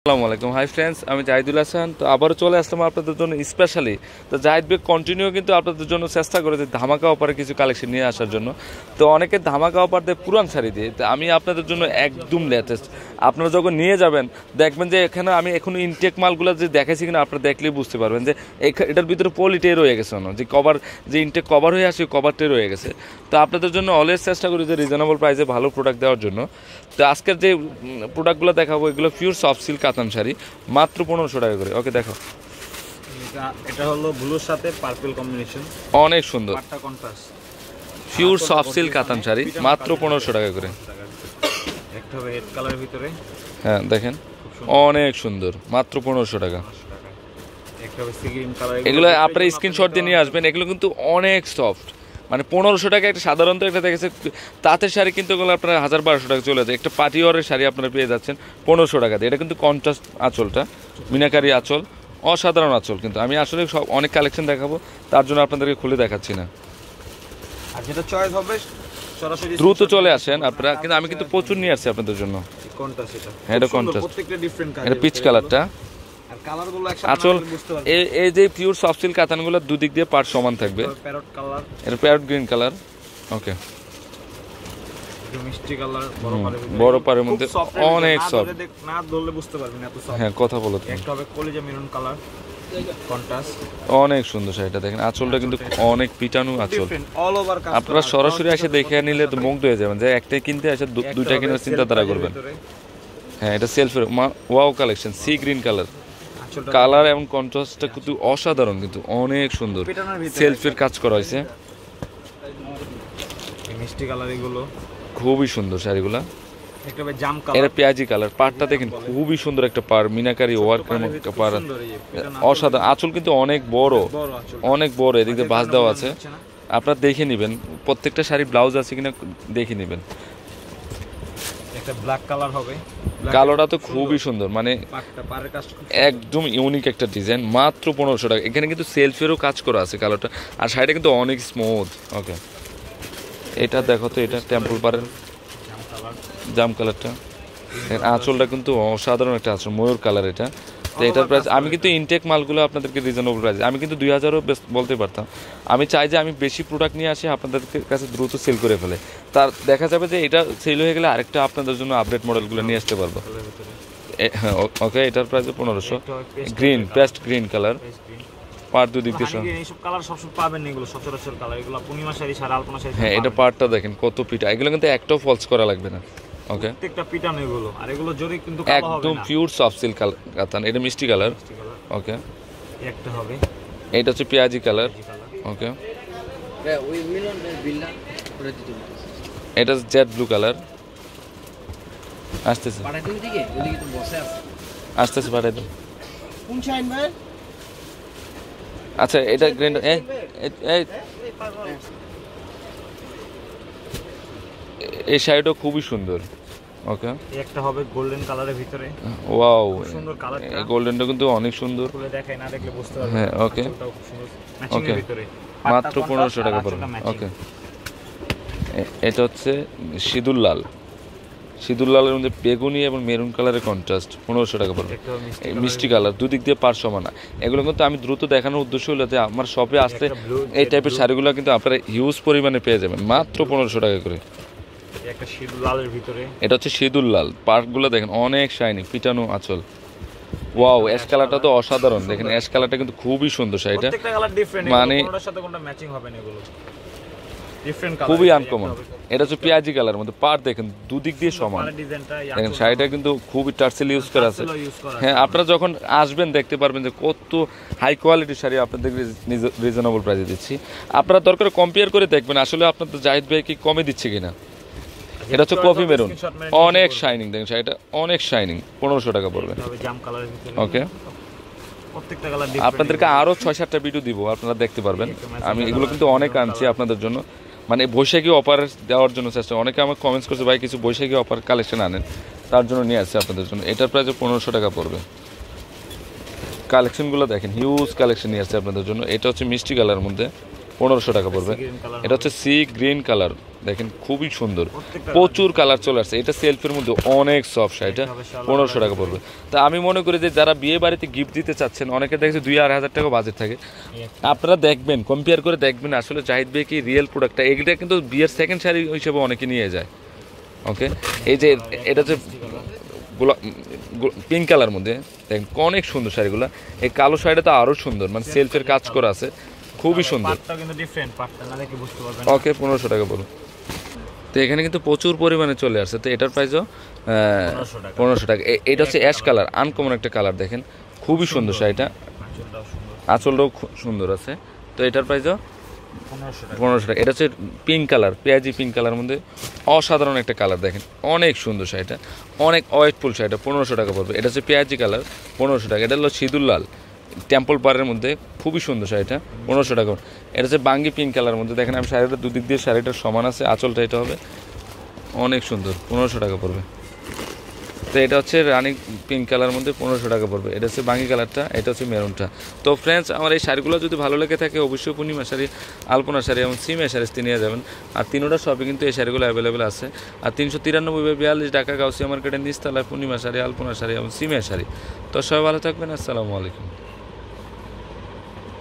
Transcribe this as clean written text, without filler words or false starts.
আসসালামু আলাইকুম hi friends, আমি জাহিদুল হাসান। তো আবারও চলে আসলাম আপনাদের জন্য স্পেশালি। তো জাহিদ ভাই কন্টিনিউ কিন্তু আপনাদের জন্য চেষ্টা করে যে ধামাকা অফারে কিছু কালেকশন নিয়ে আসার জন্য। তো অনেকে ধামাকা অফার দেয় পুরান শাড়ি দিয়ে, তো আমি আপনাদের জন্য একদম লেটেস্ট। আপনারা যখন নিয়ে যাবেন দেখবেন যে এখানে আমি এখনো ইনটেক মালগুলো যে দেখাইছি কিনা আপনারা দেখলেই বুঝতে পারবেন যে এটার ভিতরে পলিটাই রয়ে গেছে, যে কভার, যে ইনটেক কভার হয়ে আসে কভারটাই রয়ে গেছে। তো আপনাদের জন্য অলওয়েজ চেষ্টা করি যে রিজনেবল প্রাইসে ভালো প্রোডাক্ট দেওয়ার জন্য। তো আজকের যে প্রোডাক্টগুলো দেখাবো এগুলো পিওর সফট সিল্ক কাতান শাড়ি, মাত্র 1500 টাকা করে। ওকে দেখো, এটা হলো ব্লুর সাথে পার্পল কম্বিনেশন, অনেক সুন্দর কন্ট্রাস্ট পিওর সফট সিল্ক কাতান শাড়ি, মাত্র 1500 টাকা করে। একটা হবে রেড কালারের ভিতরে, হ্যাঁ দেখেন অনেক সুন্দর, মাত্র 1500 টাকা। একটা হবে সি গ্রিন কালার। এগুলো আপনারা স্ক্রিনশট দিয়ে নিয়ে আসবেন, এগুলো কিন্তু অনেক সফট। মানে 1500 টাকা একটা সাধারণত একটা দেখেছে তাঁতের শাড়ি, কিন্তু এগুলো আপনার 1000-1200 টাকা চলে যায়। একটা পার্টি ওয়ারের শাড়ি আপনারা পেয়ে যাচ্ছেন 1500 টাকা দিয়ে। এটা কিন্তু কন্ট্রাস্ট আঁচলটা, মিনাকারি আঁচল, অসাধারণ আঁচল। কিন্তু আমি আসলে সব অনেক কালেকশন দেখাবো, তার জন্য আপনাদেরকে খুলে দেখাচ্ছি না। আর যেটা চয়েস হবে সরাসরি দ্রুত চলে আসেন আপনারা, কিন্তু আমি কিন্তু প্রচুর নিয়ে আসছি আপনাদের জন্য। কন্ট্রাস্ট এটা, হ্যাঁ এটা কন্ট্রাস্ট, প্রত্যেকটা ডিফারেন্ট কালার। এটা পিচ কালারটা আর কালারগুলো একসাথে আঁচল। বুঝতে পারবেন। এই যে পিওর সফট সিল্ক কাতানগুলো দুদিক দিয়ে পার্ট সমান থাকবে। প্যারট কালার, এটা প্যারট গ্রিন কালার। ওকে, মিষ্টি কালার, বড় পারের মধ্যে অনেক সফট, না ধরলে বুঝতে পারবেন এত সফট। হ্যাঁ কথা বলো। একটা হবে কলিজা মেরুন কালার, কন্ট্রাস্ট, অনেক সুন্দর শাড়িটা দেখেন। আঁচলটা কিন্তু অনেক পিটানো আঁচল। অল ওভার কাজ। আপনারা সরাসরি এসে দেখে নিলে তো মুগ্ধ হয়ে যাবেন যে একটাই কিনতে এসে দুইটা কেনার চিন্তাধারা করবেন। হ্যাঁ এটা সেলফের wow collection, sea green colour. Colour এবং কন্ট্রাস্টটা কিন্তু অসাধারণ, কিন্তু অনেক সুন্দর। সেলফের কাজ করা হয়েছে, মিষ্টি কালার, এগুলো খুবই সুন্দর শাড়িগুলা। একটা হবে জাম কালার, এটা পেঁয়াজি কালার। পাড়টা দেখেন খুবই সুন্দর একটা পাড়, মিনাকারি ওয়ার্কের মতো একটা পাড়, অসাধারণ। আঁচল কিন্তু অনেক বড়, অনেক বড়। এদিক দিয়ে ভাঁজ দেওয়া আছে, আপনারা দেখে নেবেন প্রত্যেকটা শাড়ি ব্লাউজ আছে কিনা দেখে নেবেন। একটা ব্ল্যাক কালার হবে, কালোটা তো খুবই সুন্দর, মানে একদম ইউনিক একটা ডিজাইন, মাত্র 1500 টাকা। এখানে কিন্তু সেলফেরও কাজ করা আছে কালোটা, আর শাড়িটা কিন্তু অনেক স্মুথ। ওকে এটা দেখো তো, এটা টেম্পল পাড়ের জাম কালারটা। আঁচলটা কিন্তু অসাধারণ একটা আঁচল, ময়ূর কালার এটা। তো এটার প্রাইস আমি কিন্তু ইনটেক মালগুলো আপনাদেরকে রিজনেবল প্রাইস, আমি কিন্তু 2000ও বলতে পারতাম। আমি চাই যে আমি বেশি প্রোডাক্ট নিয়ে আসি, আপনাদের কাছে দ্রুত সেল করে ফেলে। তার দেখা যাবে যে এটা সেল হয়ে গেলে আরেকটা আপনাদের জন্য আপডেট মডেলগুলো নিয়ে আসতে পারবো। হ্যাঁ ওকে, এটার price 1500। Green, pastel green colour, পার দুদিক দিয়ে এইসব কালার সবসময় পাবেন না, এগুলো সচরাচর কালার, এগুলো পূর্ণিমা শাড়ি, সারা আলপনা শাড়ি। হ্যাঁ এটা পার্টটা দেখেন কত পিটা, এগুলো কিন্তু একটাও ফলস করা লাগবে না। ওকে প্রত্যেকটা পিটানো এগুলো, আর এগুলো জরি কিন্তু কালো হবে না, একদম পিওর সফট সিল্ক কাতান। এটা মিষ্টি কালার। ওকে একটা হবে, এটা হচ্ছে পেঁয়াজি কালার। ওকে এটা জেড ব্লু কালার। আসতেছে আসতেছে, পাঠাই দাও। আচ্ছা এটা গ্রিন, এই শাড়িটা খুবই সুন্দর। ওকে একটা হবে গোল্ডেন কালারের ভিতরে, ওয়াও সুন্দর কালার। এই গোল্ডেনটা কিন্তু অনেক সুন্দর, খুলে দেখাই, না দেখলে বুঝতে পারবেন। হ্যাঁ ওকে ওকে, মাত্র 1500 টাকা পড়বে। ওকে এটা হচ্ছে সিঁদুর লাল, সিঁদুর লালের মধ্যে বেগুনি এবং মেরুন কালারের কন্ট্রাস্ট, 1500 টাকা পড়বে। মিষ্টি কালার, দুদিক দিয়ে পার সমান। এগুলো কিন্তু আমি দ্রুত দেখানোর উদ্দেশ্য হলো যে আমার শপে আসলে এই টাইপের শাড়িগুলো কিন্তু আপনারা হিউজ পরিমাণে পেয়ে যাবেন, মাত্র 1500 টাকা করে। একটা সিঁদুর লালের ভিতরে, এটা হচ্ছে সিঁদুর লাল। পার্কগুলো দেখেন অনেক শাইনি, পিটানো আঁচল। ওয়াও অ্যাশ কালারটা তো অসাধারণ, দেখেন অ্যাশ কালারটা কিন্তু খুবই সুন্দর শাড়িটা, প্রত্যেকটা কালার ডিফারেন্ট, মানে কোনটার সাথে কোনটা ম্যাচিং হবে না, এগুলো ডিফারেন্ট কালার, খুবই আনকমন। এটা হচ্ছে পেঁয়াজি কালার মধ্যে, পার দেখেন দুদিক দিয়ে সমান। দেখেন শাড়িটা কিন্তু খুবই টার্সেল ইউজ করা আছে। হ্যাঁ আপনারা যখন আসবেন দেখতে পারবেন যে কত হাই কোয়ালিটির শাড়ি আপনাদের রিজনেবল প্রাইসে দিচ্ছি। আপনারা দরকার কম্পেয়ার করে দেখবেন আসলে আপনাদের জাহিদ ভাই কি কমে দিচ্ছে কিনা। এটা হচ্ছে কফি মেরুন, অনেক শাইনিং, দেখেন শাড়িটা অনেক শাইনিং, 1500 টাকা পড়বে। ওকে আপনাদেরকে আরও 6-7টা ভিডিও দিব, আপনারা দেখতে পারবেন। আমি এগুলো কিন্তু অনেক আনছি আপনাদের জন্য, মানে বৈশাখী অফার দেওয়ার জন্য চেষ্টা। অনেকে আমার কমেন্টস করছে ভাই কিছু বৈশাখী অফার কালেকশন আনেন, তার জন্য নিয়ে আসছে আপনাদের জন্য। এটার প্রাইস 1500 টাকা পড়বে। কালেকশনগুলো দেখেন, হিউজ কালেকশন নিয়ে আসছে আপনাদের জন্য। এটা হচ্ছে মিষ্টি কালারের মধ্যে, 1500 টাকা পড়বে। গ্রিন কালার এটা হচ্ছে সি গ্রিন কালার, দেখেন খুবই সুন্দর, প্রত্যেকটা প্রচুর কালার চলে আসছে। এটা সেলফের মধ্যে অনেক সফট শাড়িটা, 1500 টাকা পড়বে। তা আমি মনে করি যে যারা বিয়ে বাড়িতে গিফট দিতে চাচ্ছেন, অনেকে দেখছে 2-2,500 টাকা বাজেট থাকে, আপনারা দেখবেন, কম্পেয়ার করে দেখবেন আসলে জাহিদ ভাই কি রিয়েল প্রোডাক্টটা। এইটা কিন্তু বিয়ের সেকেন্ড শাড়ি হিসেবে অনেকে নিয়ে যায়। ওকে, এই যে এটা হচ্ছে পিঙ্ক কালার মধ্যে, দেখেন অনেক সুন্দর শাড়িগুলো। এই কালো শাড়িটা তো আরও সুন্দর, মানে সেলফের কাজ করা আছে, খুবই সুন্দর। পাটটা কিন্তু ডিফারেন্ট, পাটটা না দেখে বুঝতে পারবেন। ওকে, 1500 টাকা বলুন। তো এখানে কিন্তু প্রচুর পরিমাণে চলে আসছে। তো এটার প্রাইসও 1500 টাকা। এটা হচ্ছে অ্যাশ কালার, আনকমন একটা কালার, দেখেন খুবই সুন্দর শাড়িটা, আঁচলটাও সুন্দর, আঁচলটাও সুন্দর আছে। তো এটার প্রাইসও 1500 টাকা। 1500 টাকা। এটা হচ্ছে পিঙ্ক কালার, পেঁয়াজি পিঙ্ক কালার মধ্যে অসাধারণ একটা কালার, দেখেন অনেক সুন্দর শাড়িটা, অনেক ওয়েটফুল শাড়িটা, 1500 টাকা পড়বে। এটা হচ্ছে পেঁয়াজি কালার, 1500 টাকা। এটা হলো সিঁদুর লাল টেম্পল পাড়ের মধ্যে, খুবই সুন্দর শাড়িটা, 1500 টাকা। এটা হচ্ছে বাঙ্গি পিঙ্ক কালার মধ্যে, দেখেন আমি শাড়িটা দুদিক দিয়ে শাড়িটার সমান আছে, আঁচলটা এটা হবে অনেক সুন্দর, 1500 টাকা পড়বে। তো এটা হচ্ছে রানি পিঙ্ক কালার মধ্যে 1500 টাকা পড়বে। এটা হচ্ছে বাঙ্গি কালারটা, এটা হচ্ছে মেরুনটা। তো ফ্রেন্ডস, আমার এই শাড়িগুলো যদি ভালো লেগে থাকে অবশ্যই পূর্ণিমা শাড়ি, আলপনা শাড়ি এবং সিমিয়া শাড়ি নিয়ে যাবেন। আর তিনোটা শপে কিন্তু এই শাড়িগুলো অ্যাভেলেবেল আছে। আর 393/42 ঢাকা গাউসিয়া মার্কেটের নিচতলায় পূর্ণিমা শাড়ি, আলপনা শাড়ি এবং সিমিয়া শাড়ি। তো সবাই ভালো থাকবেন, আসসালামু আলাইকুম।